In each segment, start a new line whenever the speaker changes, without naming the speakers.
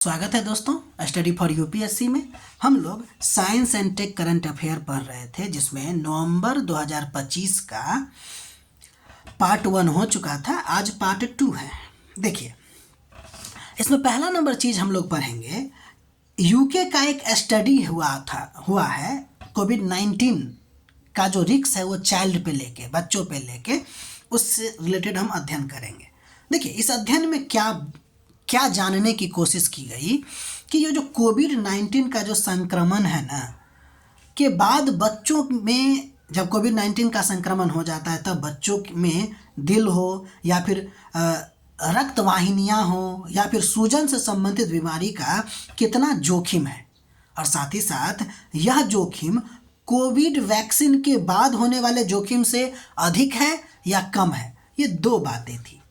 स्वागत है दोस्तों स्टडी फॉर यूपीएससी में। हम लोग science and take current affair पढ़ रहे थे, जिसमें नवंबर 2025 का पार्ट 1 हो चुका था। आज पार्ट 2 है। देखिए, इसमें पहला नंबर चीज़ हम लोग पढ़ेंगे। यूके का एक स्टडी हुआ है कोविड-19 का जो रिस्क है वो चाइल्ड पे लेके, बच्चों पे लेके, उससे रिलेटेड हम अध्ययन करेंगे। देखिए, इस अध्ययन में क्या जानने की कोशिश की गई कि ये जो कोविड-19 का जो संक्रमण है ना, के बाद बच्चों में जब कोविड-19 का संक्रमण हो जाता है तब बच्चों में दिल हो या फिर रक्त वाहिनियाँ हो या फिर सूजन से संबंधित बीमारी का कितना जोखिम है, और साथ ही साथ यह जोखिम कोविड वैक्सीन के बाद होने वाले जोखिम से अधिक है या कम है। ये दो बातें थी,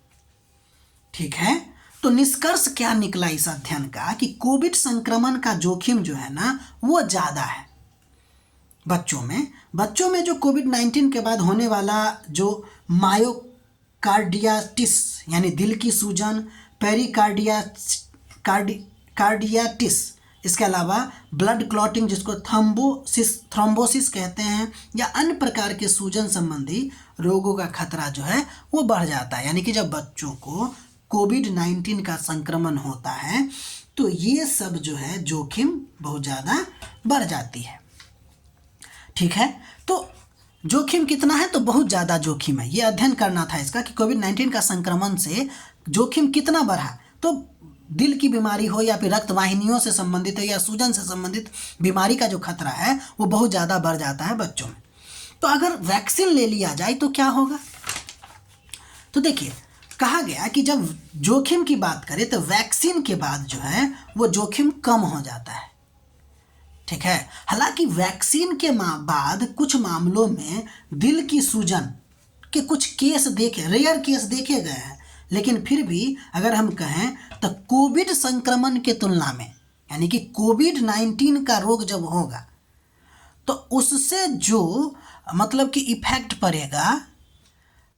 ठीक है। तो निष्कर्ष क्या निकला इस अध्ययन का कि कोविड संक्रमण का जोखिम जो है ना वो ज़्यादा है बच्चों में जो कोविड-19 के बाद होने वाला जो मायोकार्डियाटिस यानी दिल की सूजन, कार्डियाटिस, इसके अलावा ब्लड क्लॉटिंग जिसको थ्रोम्बोसिस कहते हैं, या अन्य प्रकार के सूजन संबंधी रोगों का खतरा जो है वो बढ़ जाता है। यानी कि जब बच्चों को कोविड-19 का संक्रमण होता है तो ये सब जो है जोखिम बहुत ज़्यादा बढ़ जाती है, ठीक है। तो जोखिम कितना है? तो बहुत ज़्यादा जोखिम है। ये अध्ययन करना था इसका कि कोविड-19 का संक्रमण से जोखिम कितना बढ़ा। तो दिल की बीमारी हो या फिर रक्त वाहिनियों से संबंधित हो या सूजन से संबंधित बीमारी का जो खतरा है वो बहुत ज़्यादा बढ़ जाता है बच्चों में। तो अगर वैक्सीन ले लिया जाए तो क्या होगा? तो देखिए, कहा गया कि जब जोखिम की बात करें तो वैक्सीन के बाद जो है वो जोखिम कम हो जाता है, ठीक है। हालांकि वैक्सीन के बाद कुछ मामलों में दिल की सूजन के कुछ रेयर केस देखे गए हैं, लेकिन फिर भी अगर हम कहें तो कोविड संक्रमण के तुलना में, यानी कि कोविड-19 का रोग जब होगा तो उससे जो मतलब कि इफेक्ट पड़ेगा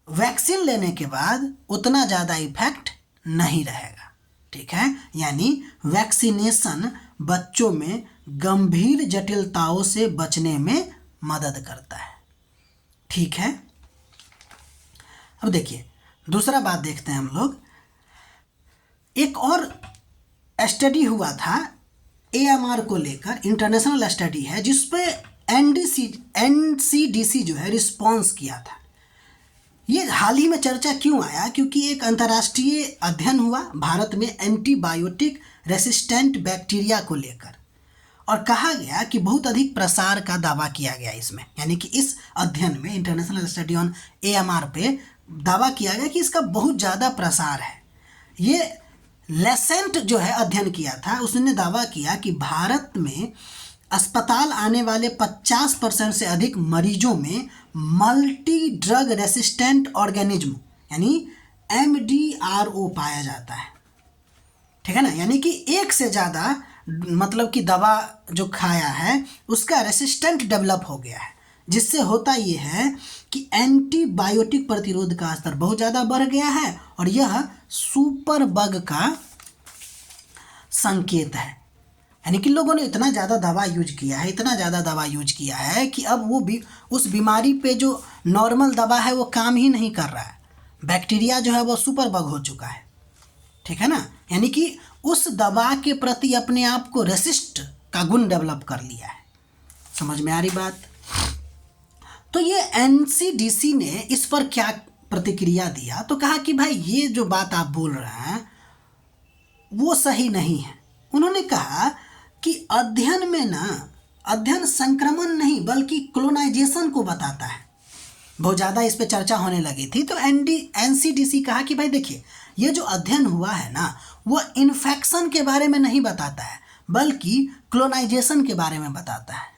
वैक्सीन लेने के बाद उतना ज़्यादा इफेक्ट नहीं रहेगा, ठीक है। यानी वैक्सीनेशन बच्चों में गंभीर जटिलताओं से बचने में मदद करता है, ठीक है। अब देखिए, दूसरा बात देखते हैं हम लोग। एक और स्टडी हुआ था AMR को लेकर, इंटरनेशनल स्टडी है, जिस पे NCDC जो है रिस्पॉन्स किया था। ये हाल ही में चर्चा क्यों आया? क्योंकि एक अंतर्राष्ट्रीय अध्ययन हुआ भारत में एंटीबायोटिक रेसिस्टेंट बैक्टीरिया को लेकर, और कहा गया कि बहुत अधिक प्रसार का दावा किया गया इसमें। यानी कि इस अध्ययन में, इंटरनेशनल स्टडी ऑन AMR पे दावा किया गया कि इसका बहुत ज़्यादा प्रसार है। ये लेसेंट जो है अध्ययन किया था, उसने दावा किया कि भारत में अस्पताल आने वाले 50% से अधिक मरीजों में मल्टी ड्रग रेसिस्टेंट ऑर्गेनिज्म यानी MDRO पाया जाता है, ठीक है ना। यानी कि एक से ज़्यादा मतलब कि दवा जो खाया है उसका रेसिस्टेंट डेवलप हो गया है, जिससे होता ये है कि एंटीबायोटिक प्रतिरोध का स्तर बहुत ज़्यादा बढ़ गया है, और यह सुपर बग का संकेत है। यानी कि लोगों ने इतना ज़्यादा दवा यूज किया है कि अब वो भी उस बीमारी पे जो नॉर्मल दवा है वो काम ही नहीं कर रहा है। बैक्टीरिया जो है वो सुपर बग हो चुका है, ठीक है ना। यानी कि उस दवा के प्रति अपने आप को रेसिस्ट का गुण डेवलप कर लिया है। समझ में आ रही बात? तो ये NCDC ने इस पर क्या प्रतिक्रिया दिया? तो कहा कि भाई ये जो बात आप बोल रहे हैं वो सही नहीं है। उन्होंने कहा कि अध्ययन संक्रमण नहीं बल्कि क्लोनाइजेशन को बताता है। बहुत ज़्यादा इस पे चर्चा होने लगी थी। तो NCDC कहा कि भाई देखिए, ये जो अध्ययन हुआ है ना वो इन्फेक्शन के बारे में नहीं बताता है बल्कि क्लोनाइजेशन के बारे में बताता है।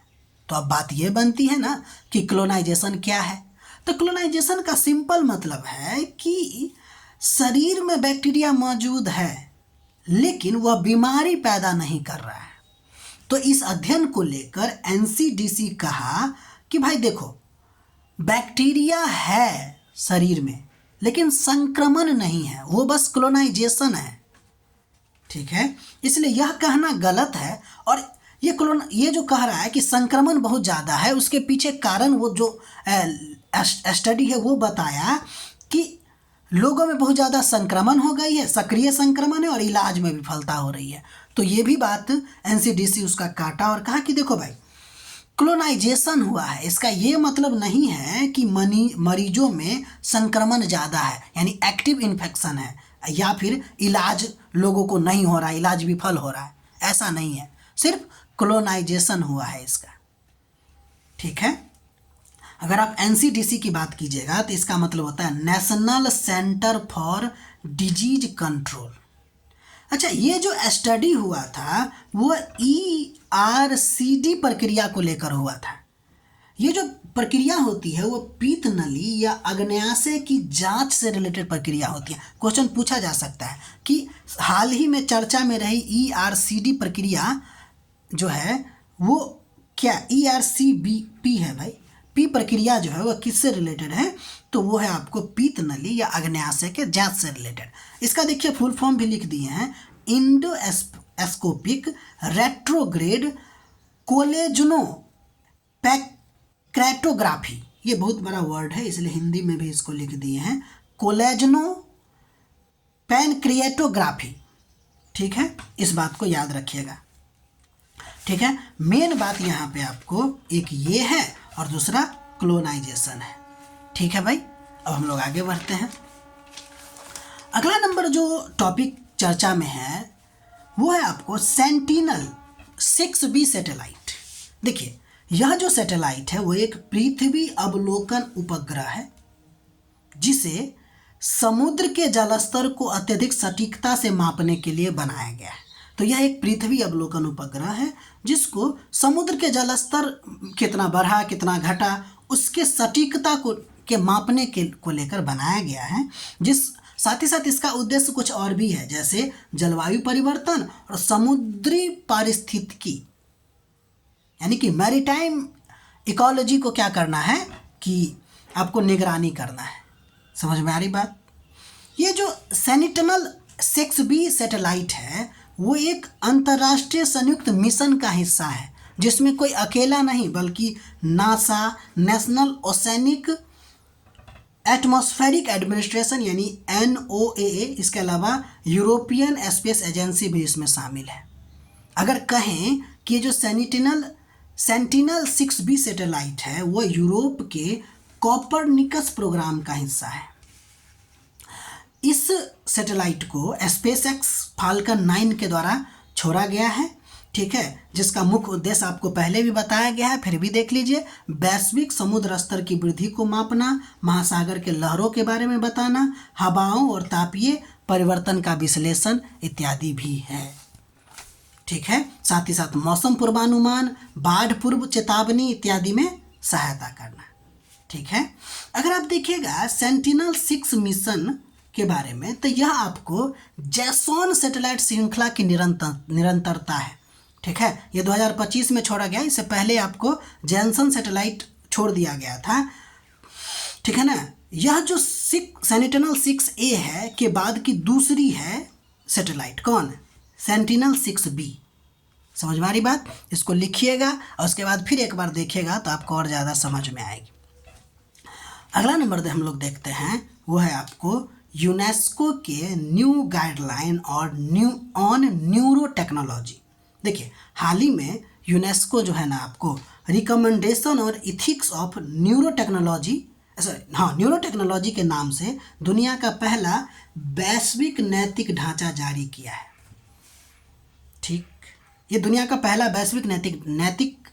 तो अब बात ये बनती है ना कि क्लोनाइजेशन क्या है? तो क्लोनाइजेशन का सिंपल मतलब है कि शरीर में बैक्टीरिया मौजूद है लेकिन वह बीमारी पैदा नहीं कर रहा है। तो इस अध्ययन को लेकर NCDC कहा कि भाई देखो, बैक्टीरिया है शरीर में लेकिन संक्रमण नहीं है, वो बस क्लोनाइजेशन है, ठीक है, इसलिए यह कहना गलत है। और ये जो कह रहा है कि संक्रमण बहुत ज़्यादा है, उसके पीछे कारण वो जो स्टडी है वो बताया कि लोगों में बहुत ज़्यादा संक्रमण हो गई है, सक्रिय संक्रमण है, और इलाज में विफलता हो रही है। तो ये भी बात एनसीडीसी उसका काटा और कहा कि देखो भाई, क्लोनाइजेशन हुआ है, इसका ये मतलब नहीं है कि मरीजों में संक्रमण ज़्यादा है, यानी एक्टिव इन्फेक्शन है, या फिर इलाज लोगों को नहीं हो रहा है, इलाज विफल हो रहा है, ऐसा नहीं है, सिर्फ क्लोनाइजेशन हुआ है इसका। ठीक है, अगर आप एनसीडीसी की बात कीजिएगा तो इसका मतलब होता है national centre for disease control. अच्छा, ये जो स्टडी हुआ था वो ERCD प्रक्रिया को लेकर हुआ था। ये जो प्रक्रिया होती है वो पीत नली या अग्न्याशय की जांच से रिलेटेड प्रक्रिया होती है। क्वेश्चन पूछा जा सकता है कि हाल ही में चर्चा में रही ERCD प्रक्रिया जो है वो क्या ERCP है भाई? पी प्रक्रिया जो है वह किससे रिलेटेड है? तो वो है आपको पीत नली या अग्न्याशय के जांच से रिलेटेड। इसका देखिए फुल फॉर्म भी लिख दिए हैं, इंडोस्कोपिक रेट्रोग्रेड कोलेजनो पैक्रेटोग्राफी। ये बहुत बड़ा वर्ड है इसलिए हिंदी में भी इसको लिख दिए हैं, कोलेजनो पैनक्रिएटोग्राफी। ठीक है, इस बात को याद रखिएगा। ठीक है, मेन बात यहाँ पे आपको एक ये है और दूसरा क्लोनाइजेशन है। ठीक है भाई, अब हम लोग आगे बढ़ते हैं। अगला नंबर जो टॉपिक चर्चा में है वो है आपको सेंटिनल-6B सैटेलाइट। देखिए, यह जो सैटेलाइट है वो एक पृथ्वी अवलोकन उपग्रह है जिसे समुद्र के जलस्तर को अत्यधिक सटीकता से मापने के लिए बनाया गया है। तो यह एक पृथ्वी अवलोकन उपग्रह है जिसको समुद्र के जलस्तर कितना बढ़ा कितना घटा उसके सटीकता के मापने को लेकर बनाया गया है। साथ ही साथ इसका उद्देश्य कुछ और भी है, जैसे जलवायु परिवर्तन और समुद्री पारिस्थितिकी, यानी कि मैरीटाइम इकोलॉजी को क्या करना है कि आपको निगरानी करना है। समझ में आ रही बात? ये जो सेंटिनल-6B सैटेलाइट है वो एक अंतर्राष्ट्रीय संयुक्त मिशन का हिस्सा है जिसमें कोई अकेला नहीं बल्कि NASA, national oceanic atmospheric administration यानी NOAA, इसके अलावा यूरोपियन स्पेस एजेंसी भी इसमें शामिल है। अगर कहें कि जो सेंटिनल-6B सैटेलाइट है वो यूरोप के कोपरनिकस प्रोग्राम का हिस्सा है। इस सैटेलाइट को SpaceX फाल्कन 9 के द्वारा छोड़ा गया है। ठीक है, जिसका मुख्य उद्देश्य आपको पहले भी बताया गया है, फिर भी देख लीजिए। वैश्विक समुद्र स्तर की वृद्धि को मापना, महासागर के लहरों के बारे में बताना, हवाओं और तापीय परिवर्तन का विश्लेषण इत्यादि भी है। ठीक है, साथ ही साथ मौसम पूर्वानुमान, बाढ़ पूर्व चेतावनी इत्यादि में सहायता करना। ठीक है, अगर आप देखिएगा सेंटिनल-6 मिशन के बारे में तो यह आपको जैसॉन सैटेलाइट श्रृंखला की निरंतरता है। ठीक है, ये 2025 में छोड़ा गया, इससे पहले आपको जैनसन सैटेलाइट छोड़ दिया गया था। ठीक है ना, यह जो सेंटिनल-6A है के बाद की दूसरी है सैटेलाइट, कौन? सेंटिनल-6B। समझ में आ रही बात? इसको लिखिएगा और उसके बाद फिर एक बार देखिएगा तो आपको और ज़्यादा समझ में आएगी। अगला नंबर हम लोग देखते हैं वो है आपको यूनेस्को के न्यू गाइडलाइन और न्यूरो टेक्नोलॉजी। देखिए, हाल ही में यूनेस्को जो है ना आपको रिकमेंडेशन और इथिक्स ऑफ न्यूरो टेक्नोलॉजी के नाम से दुनिया का पहला वैश्विक नैतिक ढांचा जारी किया है। ठीक, ये दुनिया का पहला वैश्विक नैतिक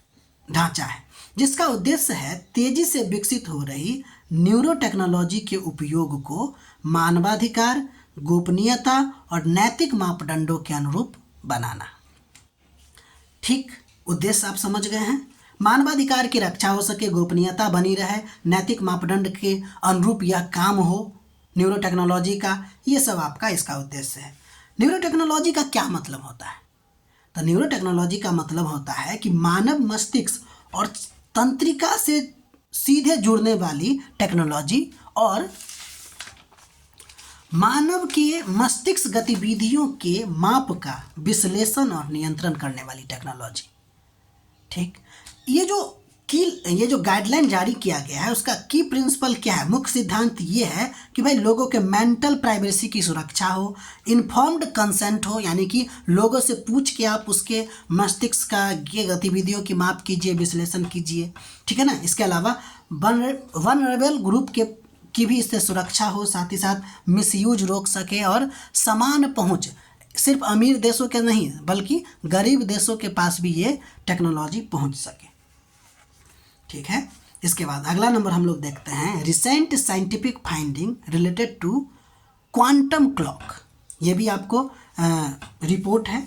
ढांचा है जिसका उद्देश्य है तेजी से विकसित हो रही न्यूरो टेक्नोलॉजी के उपयोग को मानवाधिकार, गोपनीयता और नैतिक मापदंडों के अनुरूप बनाना। ठीक, उद्देश्य आप समझ गए हैं। मानवाधिकार की रक्षा हो सके, गोपनीयता बनी रहे, नैतिक मापदंड के अनुरूप यह काम हो न्यूरो टेक्नोलॉजी का, ये सब आपका इसका उद्देश्य है। न्यूरो टेक्नोलॉजी का क्या मतलब होता है? तो न्यूरो टेक्नोलॉजी का मतलब होता है कि मानव मस्तिष्क और तंत्रिका से सीधे जुड़ने वाली टेक्नोलॉजी और मानव के मस्तिष्क गतिविधियों के माप का विश्लेषण और नियंत्रण करने वाली टेक्नोलॉजी। ठीक, ये जो गाइडलाइन जारी किया गया है उसका की प्रिंसिपल क्या है, मुख्य सिद्धांत ये है कि भाई लोगों के मेंटल प्राइवेसी की सुरक्षा हो, इन्फॉर्म्ड कंसेंट हो, यानी कि लोगों से पूछ के आप उसके मस्तिष्क का ये गतिविधियों की माप कीजिए, विश्लेषण कीजिए, ठीक है ना। इसके अलावा वनरेबल ग्रुप की भी इससे सुरक्षा हो, साथ ही साथ मिसयूज रोक सके और समान पहुँच सिर्फ अमीर देशों के नहीं बल्कि गरीब देशों के पास भी ये टेक्नोलॉजी पहुँच सके। ठीक है, इसके बाद अगला नंबर हम लोग देखते हैं recent scientific finding related to quantum clock. ये भी आपको रिपोर्ट है।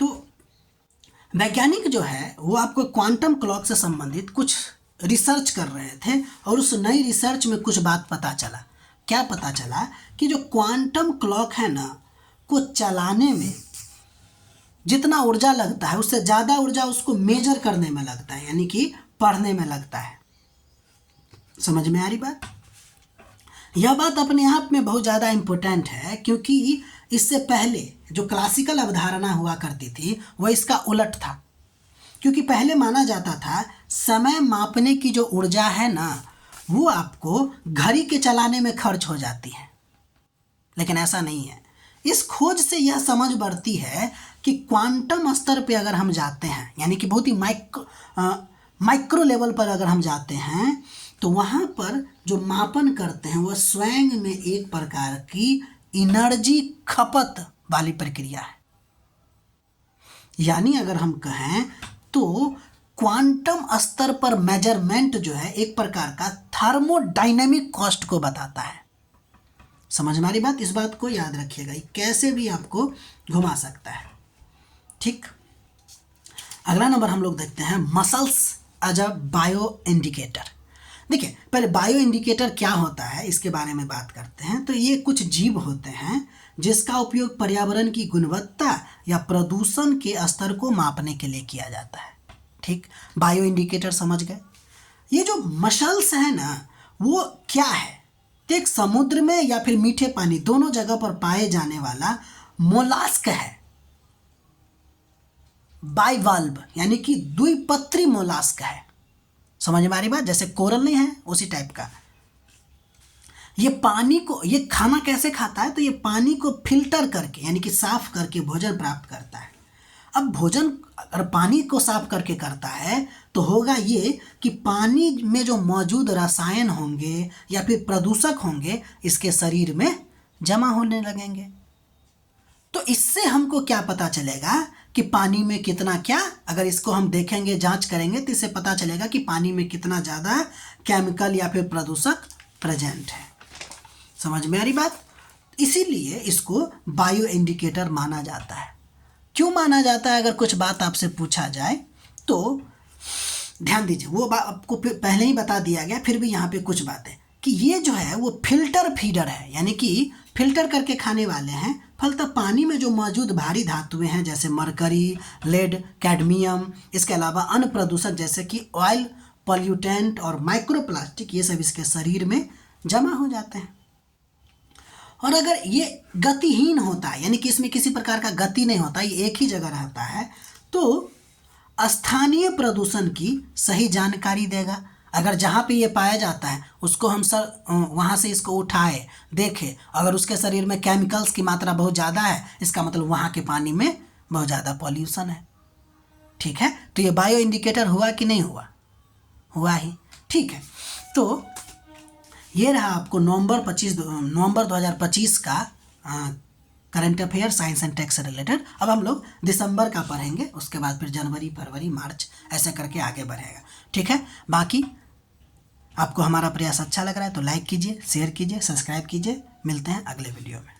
तो वैज्ञानिक जो है वो आपको क्वांटम क्लॉक से संबंधित कुछ रिसर्च कर रहे थे और उस नई रिसर्च में कुछ बात पता चला। क्या पता चला कि जो क्वांटम क्लॉक है ना को चलाने में जितना ऊर्जा लगता है उससे ज़्यादा ऊर्जा उसको मेजर करने में लगता है, यानी कि पढ़ने में लगता है। समझ में आ रही बात? यह बात अपने आप में बहुत ज़्यादा इम्पोर्टेंट है क्योंकि इससे पहले जो क्लासिकल अवधारणा हुआ करती थी वह इसका उलट था। क्योंकि पहले माना जाता था समय मापने की जो ऊर्जा है ना वो आपको घड़ी के चलाने में खर्च हो जाती है, लेकिन ऐसा नहीं है। इस खोज से यह समझ बढ़ती है कि क्वांटम स्तर पे अगर हम जाते हैं, यानी कि बहुत ही माइक्रो लेवल पर अगर हम जाते हैं तो वहाँ पर जो मापन करते हैं वह स्वयं में एक प्रकार की एनर्जी खपत वाली प्रक्रिया है। यानी अगर हम कहें तो क्वांटम स्तर पर मेजरमेंट जो है एक प्रकार का थर्मोडायनेमिक कॉस्ट को बताता है। समझ में आ रही बात? इस बात को याद रखिएगा, कैसे भी आपको घुमा सकता है। ठीक, अगला नंबर हम लोग देखते हैं muscles as a bio indicator. देखिए, पहले बायो इंडिकेटर क्या होता है इसके बारे में बात करते हैं। तो ये कुछ जीव होते हैं जिसका उपयोग पर्यावरण की गुणवत्ता या प्रदूषण के स्तर को मापने के लिए किया जाता है। ठीक, बायो इंडिकेटर समझ गए। ये जो मसल्स है ना वो क्या है, तो एक समुद्र में या फिर मीठे पानी दोनों जगह पर पाए जाने वाला मोलास्क है, बाइवाल्व यानी कि द्विपत्री मोलास्क है। समझ में आ रही बात? जैसे कोरल नहीं है उसी टाइप का। ये पानी को, ये खाना कैसे खाता है, तो ये पानी को फिल्टर करके यानी कि साफ करके भोजन प्राप्त करता है। अब भोजन अगर पानी को साफ करके करता है तो होगा ये कि पानी में जो मौजूद रसायन होंगे या फिर प्रदूषक होंगे इसके शरीर में जमा होने लगेंगे। तो इससे हमको क्या पता चलेगा कि पानी में कितना क्या, अगर इसको हम देखेंगे जांच करेंगे तो इससे पता चलेगा कि पानी में कितना ज़्यादा केमिकल या फिर प्रदूषक प्रेजेंट है। समझ में आ रही बात? इसीलिए इसको बायो इंडिकेटर माना जाता है। क्यों माना जाता है, अगर कुछ बात आपसे पूछा जाए तो ध्यान दीजिए। वो बात आपको पहले ही बता दिया गया, फिर भी यहाँ पे कुछ बातें कि ये जो है वो फिल्टर फीडर है, यानी कि फिल्टर करके खाने वाले हैं। फलतः पानी में जो मौजूद भारी धातुएं हैं जैसे मरकरी, लेड, कैडमियम, इसके अलावा अन्य प्रदूषक जैसे कि ऑयल, पॉल्यूटेंट और माइक्रोप्लास्टिक, ये सब इसके शरीर में जमा हो जाते हैं। और अगर ये गतिहीन होता है, यानी कि इसमें किसी प्रकार का गति नहीं होता, ये एक ही जगह रहता है, तो स्थानीय प्रदूषण की सही जानकारी देगा। अगर जहाँ पे ये पाया जाता है उसको हम वहाँ से इसको उठाए देखें, अगर उसके शरीर में केमिकल्स की मात्रा बहुत ज़्यादा है इसका मतलब वहाँ के पानी में बहुत ज़्यादा पॉल्यूशन है। ठीक है, तो ये बायो इंडिकेटर हुआ कि नहीं हुआ? हुआ ही। ठीक है, तो ये रहा आपको नवंबर 2025 का current affair science and tech से रिलेटेड। अब हम लोग दिसंबर का पढ़ेंगे, उसके बाद फिर जनवरी, फरवरी, मार्च ऐसे करके आगे बढ़ेगा। ठीक है, बाकी आपको हमारा प्रयास अच्छा लग रहा है तो लाइक कीजिए, शेयर कीजिए, सब्सक्राइब कीजिए। मिलते हैं अगले वीडियो में।